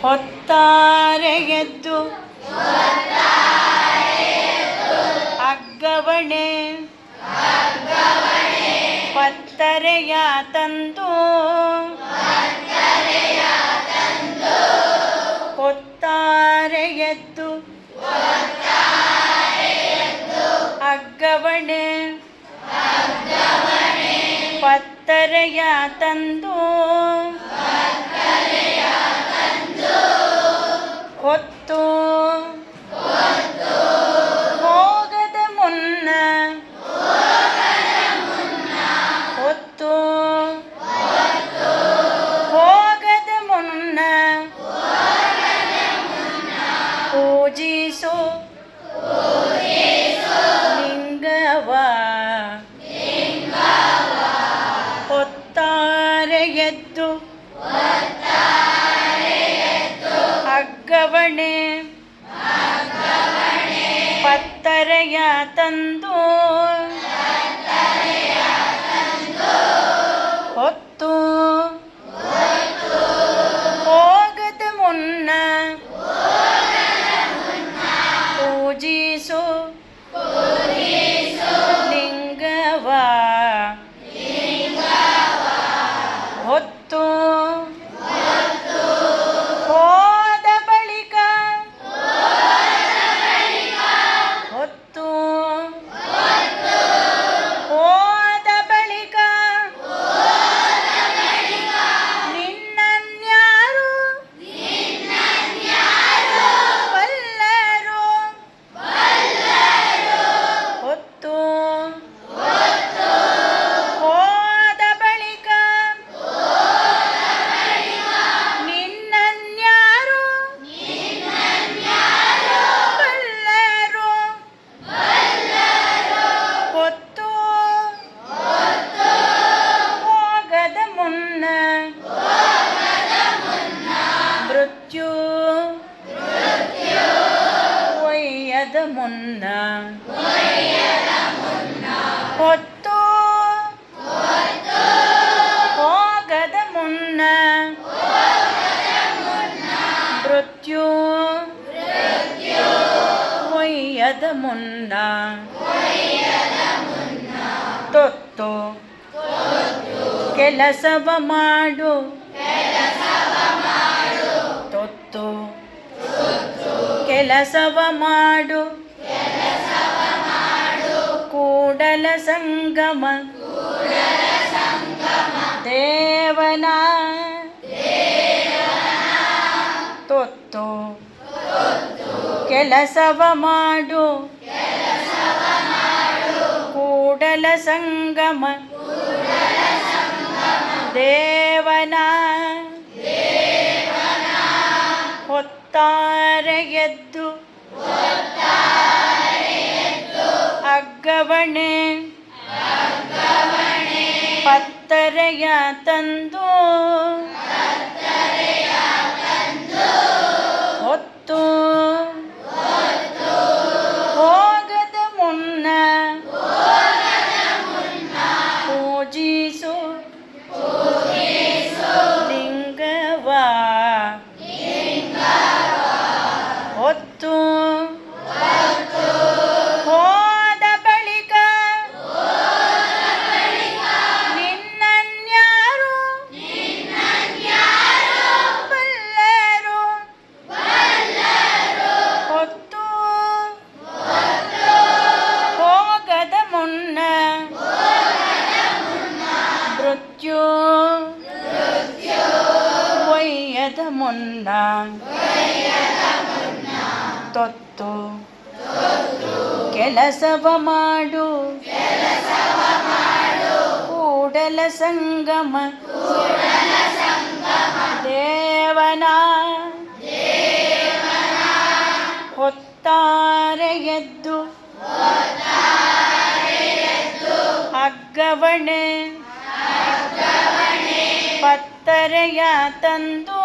ಹೊತ್ತಾರೆ ಎದ್ದು ಅಗ್ಗವಣೆ ಪತ್ತರೆಯ ತಂದು ಹೊತ್ತಾರೆ ಎದ್ದು ಅಗ್ಗವಣೆ ಪತ್ತರೆಯ ತಂದು ಹೊತ್ತು ಹೋಗದ ಮುನ್ನ ಹೊತ್ತು ಹೋಗದ ಮುನ್ನ ಪೂಜಿಸು ಲಿಂಗವ ಹೊತ್ತಾರೆ ಎದ್ದು ಅಗ್ಗವಣೆ ಪತ್ತರೆಯ ತಂದು ಹೊತ್ತು ಹೋಗದ ಮುನ್ನ ಪೂಜಿಸು ಲಿಂಗವ ಹೊತ್ತು ಹೋದ ಬಳಿಕ ಹೊತ್ತು ಹೋದ ಬಳಿಕ ನಿನ್ನನ್ಯಾರು ಬಲ್ಲರು ಹೊತ್ತು ಹೋದ ಬಳಿಕ ನಿನ್ನನ್ಯಾರು ಬಲ್ಲರು ಹೊತ್ತು ಹೋಗದ ಮುನ್ನ ಮೃತ್ಯು ಒಯ್ಯದ ಮುನ್ನ ಹೊತ್ತು ಹೋಗದ ಮುನ್ನ ಮೃತ್ಯು ಒಯ್ಯದ ಮುನ್ನ ತೊತ್ತು ಕೆಲಸವ ಮಾಡು ತೊತ್ತು ಕೆಲಸವ ಮಾಡು ಕೂಡಲ ಸಂಗಮ ದೇವನ ತೊತ್ತು ಕೆಲಸವ ಮಾಡು ಕೂಡಲ ಸಂಗಮ ದೇವನ ಹೊತ್ತಾರೆ ಎದ್ದು ಅಗ್ಗವಣೆ ಪತ್ತರೆಯ ತಂದು ಹೊತ್ತು ಹೋಗದ ಮುನ್ನ ಪೂಜಿಸು ಲಿಂಗವ ಹೊತ್ತು ಹೋದ ಬಳಿಕ ನಿನ್ನನ್ಯಾರು ಬಲ್ಲರು ಹೊತ್ತು ಹೋಗದ ಮುನ್ನ ಮೃತ್ಯು ಒಯ್ಯದ ಮುನ್ನ ತೊತ್ತು ಕೆಲಸವ ಮಾಡು ಕೂಡಲ ಸಂಗಮ ದೇವನ ಹೊತ್ತಾರೆ ಎದ್ದು ಅಗ್ಗವಣೆ ಪತ್ತರೆಯ ತಂದು